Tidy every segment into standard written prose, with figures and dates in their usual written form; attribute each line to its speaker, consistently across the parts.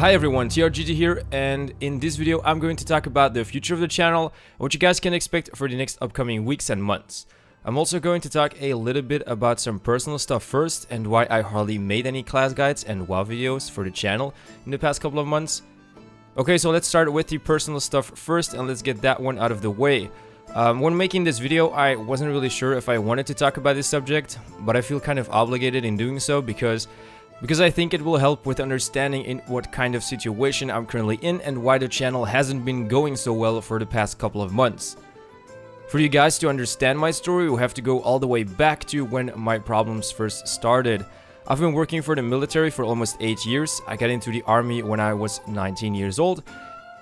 Speaker 1: Hi everyone, Trgg here, and in this video I'm going to talk about the future of the channel, what you guys can expect for the next upcoming weeks and months. I'm also going to talk a little bit about some personal stuff first and why I hardly made any class guides and WoW videos for the channel in the past couple of months. Okay, so let's start with the personal stuff first and let's get that one out of the way. When making this video, I wasn't really sure if I wanted to talk about this subject, but I feel kind of obligated in doing so because I think it will help with understanding in what kind of situation I'm currently in and why the channel hasn't been going so well for the past couple of months. For you guys to understand my story, we have to go all the way back to when my problems first started. I've been working for the military for almost 8 years. I got into the army when I was 19 years old.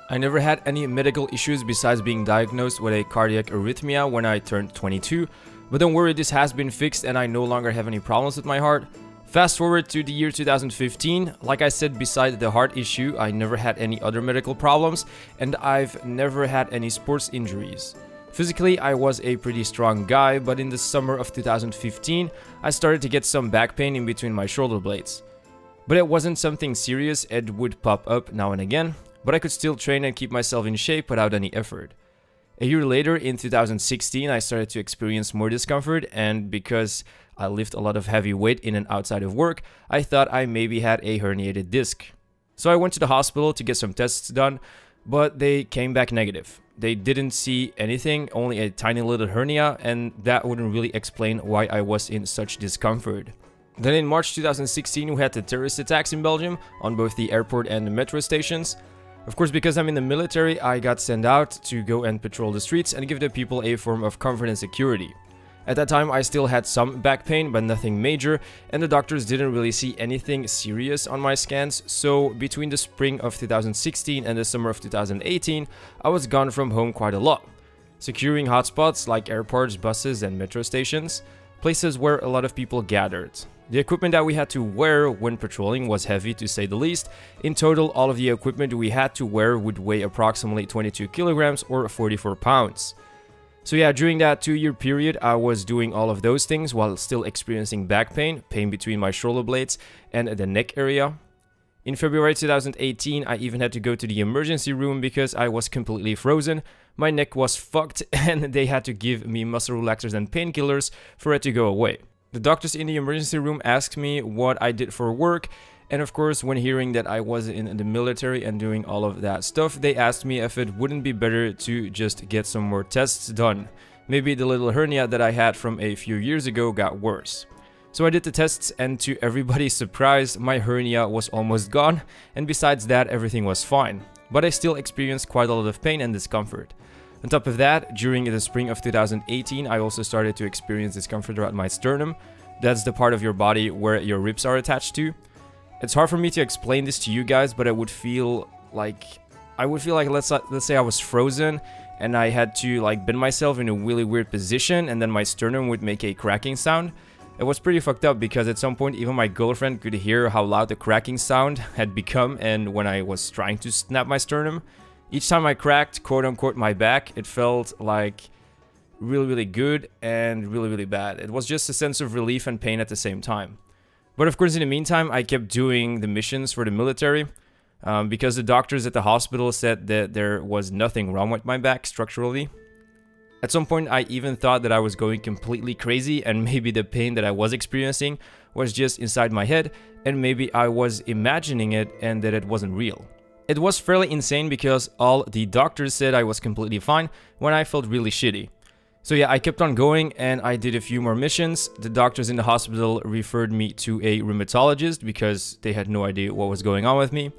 Speaker 1: I never had any medical issues besides being diagnosed with a cardiac arrhythmia when I turned 22. But don't worry, this has been fixed and I no longer have any problems with my heart. Fast forward to the year 2015, like I said, beside the heart issue, I never had any other medical problems and I've never had any sports injuries. Physically, I was a pretty strong guy, but in the summer of 2015, I started to get some back pain in between my shoulder blades. But it wasn't something serious, it would pop up now and again, but I could still train and keep myself in shape without any effort. A year later, in 2016, I started to experience more discomfort, and because I lift a lot of heavy weight in and outside of work, I thought I maybe had a herniated disc. So I went to the hospital to get some tests done, but they came back negative. They didn't see anything, only a tiny little hernia, and that wouldn't really explain why I was in such discomfort. Then in March 2016, we had the terrorist attacks in Belgium on both the airport and the metro stations. Of course, because I'm in the military, I got sent out to go and patrol the streets and give the people a form of comfort and security. At that time, I still had some back pain, but nothing major, and the doctors didn't really see anything serious on my scans, so between the spring of 2016 and the summer of 2018, I was gone from home quite a lot, securing hotspots like airports, buses, and metro stations, places where a lot of people gathered. The equipment that we had to wear when patrolling was heavy, to say the least. In total, all of the equipment we had to wear would weigh approximately 22 kilograms or 44 pounds. So yeah, during that 2-year period, I was doing all of those things while still experiencing back pain between my shoulder blades and the neck area. In February 2018, I even had to go to the emergency room because I was completely frozen. My neck was fucked and they had to give me muscle relaxers and painkillers for it to go away. The doctors in the emergency room asked me what I did for work, and of course, when hearing that I was in the military and doing all of that stuff, they asked me if it wouldn't be better to just get some more tests done. Maybe the little hernia that I had from a few years ago got worse. So I did the tests, and to everybody's surprise, my hernia was almost gone, and besides that, everything was fine. But I still experienced quite a lot of pain and discomfort. On top of that, during the spring of 2018, I also started to experience discomfort around my sternum. That's the part of your body where your ribs are attached to. It's hard for me to explain this to you guys, but I would feel like let's say I was frozen and I had to like bend myself in a really weird position, and then my sternum would make a cracking sound. It was pretty fucked up because at some point even my girlfriend could hear how loud the cracking sound had become, and when I was trying to snap my sternum, each time I cracked, quote unquote, my back, it felt like really good and really bad. It was just a sense of relief and pain at the same time. But of course, in the meantime, I kept doing the missions for the military because the doctors at the hospital said that there was nothing wrong with my back structurally. At some point, I even thought that I was going completely crazy and maybe the pain that I was experiencing was just inside my head and maybe I was imagining it and that it wasn't real. It was fairly insane because all the doctors said I was completely fine when I felt really shitty. So yeah, I kept on going and I did a few more missions. The doctors in the hospital referred me to a rheumatologist because they had no idea what was going on with me.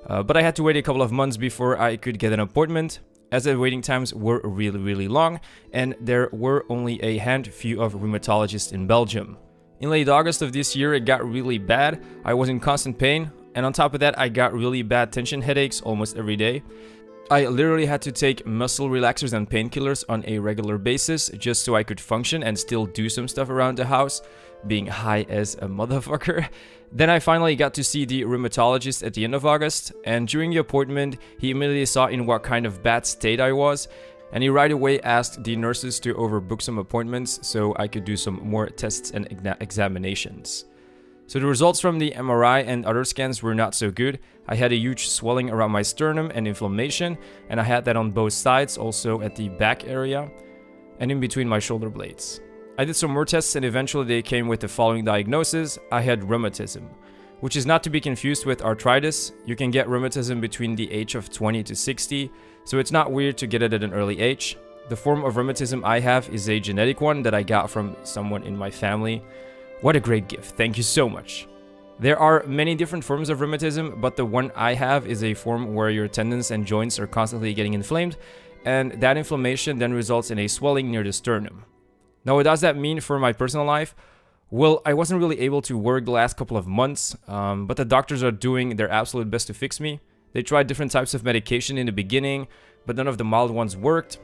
Speaker 1: But I had to wait a couple of months before I could get an appointment, as the waiting times were really long and there were only a handful of rheumatologists in Belgium. In late August of this year, it got really bad. I was in constant pain, and on top of that, I got really bad tension headaches almost every day. I literally had to take muscle relaxers and painkillers on a regular basis just so I could function and still do some stuff around the house, being high as a motherfucker. Then I finally got to see the rheumatologist at the end of August, and during the appointment, he immediately saw in what kind of bad state I was, and he right away asked the nurses to overbook some appointments so I could do some more tests and examinations. So the results from the MRI and other scans were not so good. I had a huge swelling around my sternum and inflammation, and I had that on both sides, also at the back area and in between my shoulder blades. I did some more tests and eventually they came with the following diagnosis. I had rheumatism, which is not to be confused with arthritis. You can get rheumatism between the age of 20 to 60, so it's not weird to get it at an early age. The form of rheumatism I have is a genetic one that I got from someone in my family. What a great gift, thank you so much. There are many different forms of rheumatism, but the one I have is a form where your tendons and joints are constantly getting inflamed, and that inflammation then results in a swelling near the sternum. Now, what does that mean for my personal life? Well, I wasn't really able to work the last couple of months, but the doctors are doing their absolute best to fix me. They tried different types of medication in the beginning, but none of the mild ones worked.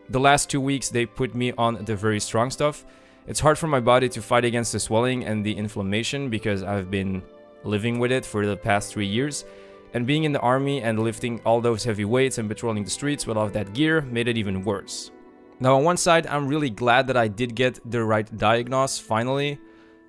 Speaker 1: The last 2 weeks, they put me on the very strong stuff. It's hard for my body to fight against the swelling and the inflammation because I've been living with it for the past 3 years. And being in the army and lifting all those heavy weights and patrolling the streets with all of that gear made it even worse. Now, on one side, I'm really glad that I did get the right diagnosis finally.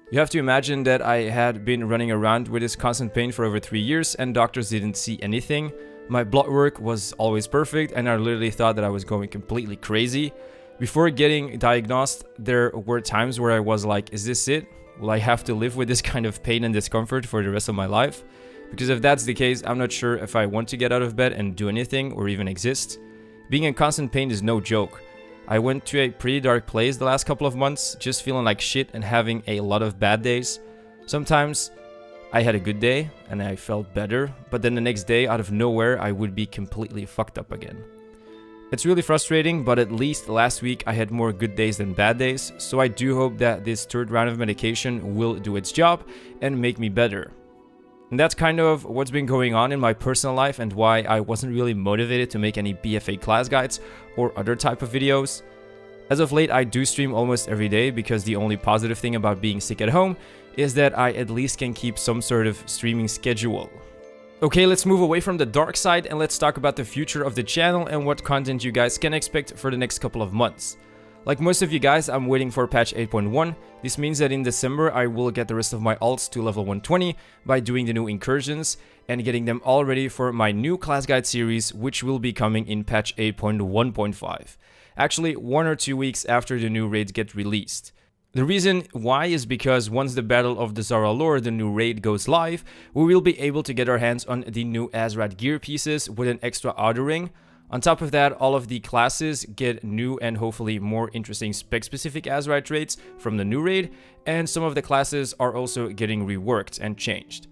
Speaker 1: You have to imagine that I had been running around with this constant pain for over 3 years and doctors didn't see anything. My blood work was always perfect and I literally thought that I was going completely crazy. Before getting diagnosed, there were times where I was like, is this it? Will I have to live with this kind of pain and discomfort for the rest of my life? Because if that's the case, I'm not sure if I want to get out of bed and do anything or even exist. Being in constant pain is no joke. I went to a pretty dark place the last couple of months, just feeling like shit and having a lot of bad days. Sometimes I had a good day and I felt better, but then the next day, out of nowhere, I would be completely fucked up again. It's really frustrating, but at least last week I had more good days than bad days, so I do hope that this third round of medication will do its job and make me better. And that's kind of what's been going on in my personal life and why I wasn't really motivated to make any BFA class guides or other type of videos. As of late, I do stream almost every day because the only positive thing about being sick at home is that I at least can keep some sort of streaming schedule. Okay, let's move away from the dark side and let's talk about the future of the channel and what content you guys can expect for the next couple of months. Like most of you guys, I'm waiting for patch 8.1. This means that in December, I will get the rest of my alts to level 120 by doing the new incursions and getting them all ready for my new class guide series, which will be coming in patch 8.1.5. Actually, 1 or 2 weeks after the new raids get released. The reason why is because once the Battle of the Zara lore, the new raid, goes live, we will be able to get our hands on the new Azrat gear pieces with an extra outer ring. On top of that, all of the classes get new and hopefully more interesting spec-specific Azrat traits from the new raid, and some of the classes are also getting reworked and changed.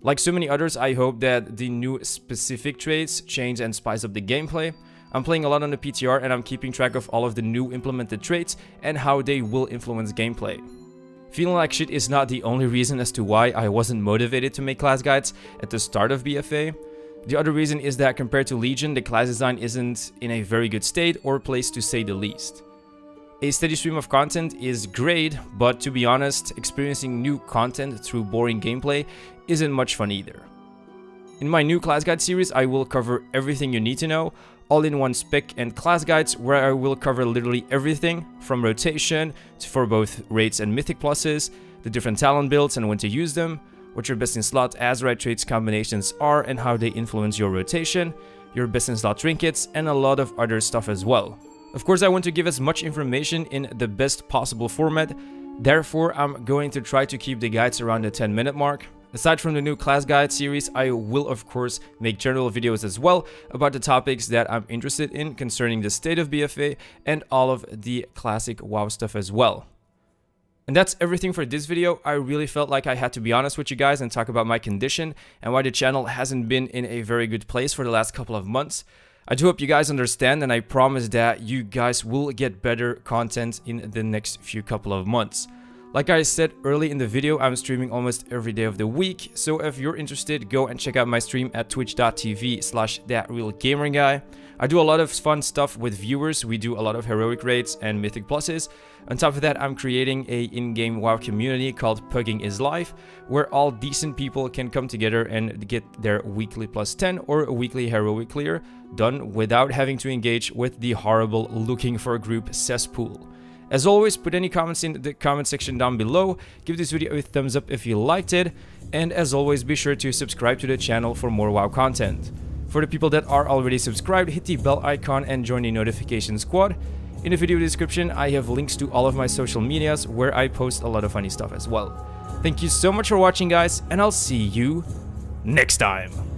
Speaker 1: Like so many others, I hope that the new specific traits change and spice up the gameplay. I'm playing a lot on the PTR and I'm keeping track of all of the new implemented traits and how they will influence gameplay. Feeling like shit is not the only reason as to why I wasn't motivated to make class guides at the start of BFA. The other reason is that compared to Legion, the class design isn't in a very good state or place to say the least. A steady stream of content is great, but to be honest, experiencing new content through boring gameplay isn't much fun either. In my new class guide series, I will cover everything you need to know, all in one spec and class guides where I will cover literally everything from rotation for both raids and mythic pluses, the different talent builds and when to use them, what your best in slot Azrat traits combinations are and how they influence your rotation, your best in slot trinkets, and a lot of other stuff as well. Of course, I want to give as much information in the best possible format, therefore I'm going to try to keep the guides around the 10-minute mark. Aside from the new class guide series, I will of course make general videos as well about the topics that I'm interested in concerning the state of BFA and all of the classic WoW stuff as well. And that's everything for this video. I really felt like I had to be honest with you guys and talk about my condition and why the channel hasn't been in a very good place for the last couple of months. I do hope you guys understand, and I promise that you guys will get better content in the next few couple of months. Like I said early in the video, I'm streaming almost every day of the week, so if you're interested, go and check out my stream at twitch.tv/thatrealgamerguy. I do a lot of fun stuff with viewers. We do a lot of heroic raids and mythic pluses. On top of that, I'm creating a in-game WoW community called Pugging is Life, where all decent people can come together and get their weekly +10 or weekly heroic clear done without having to engage with the horrible looking for a group cesspool. As always, put any comments in the comment section down below, give this video a thumbs up if you liked it, and as always, be sure to subscribe to the channel for more WoW content. For the people that are already subscribed, hit the bell icon and join the notification squad. In the video description, I have links to all of my social medias where I post a lot of funny stuff as well. Thank you so much for watching, guys, and I'll see you next time.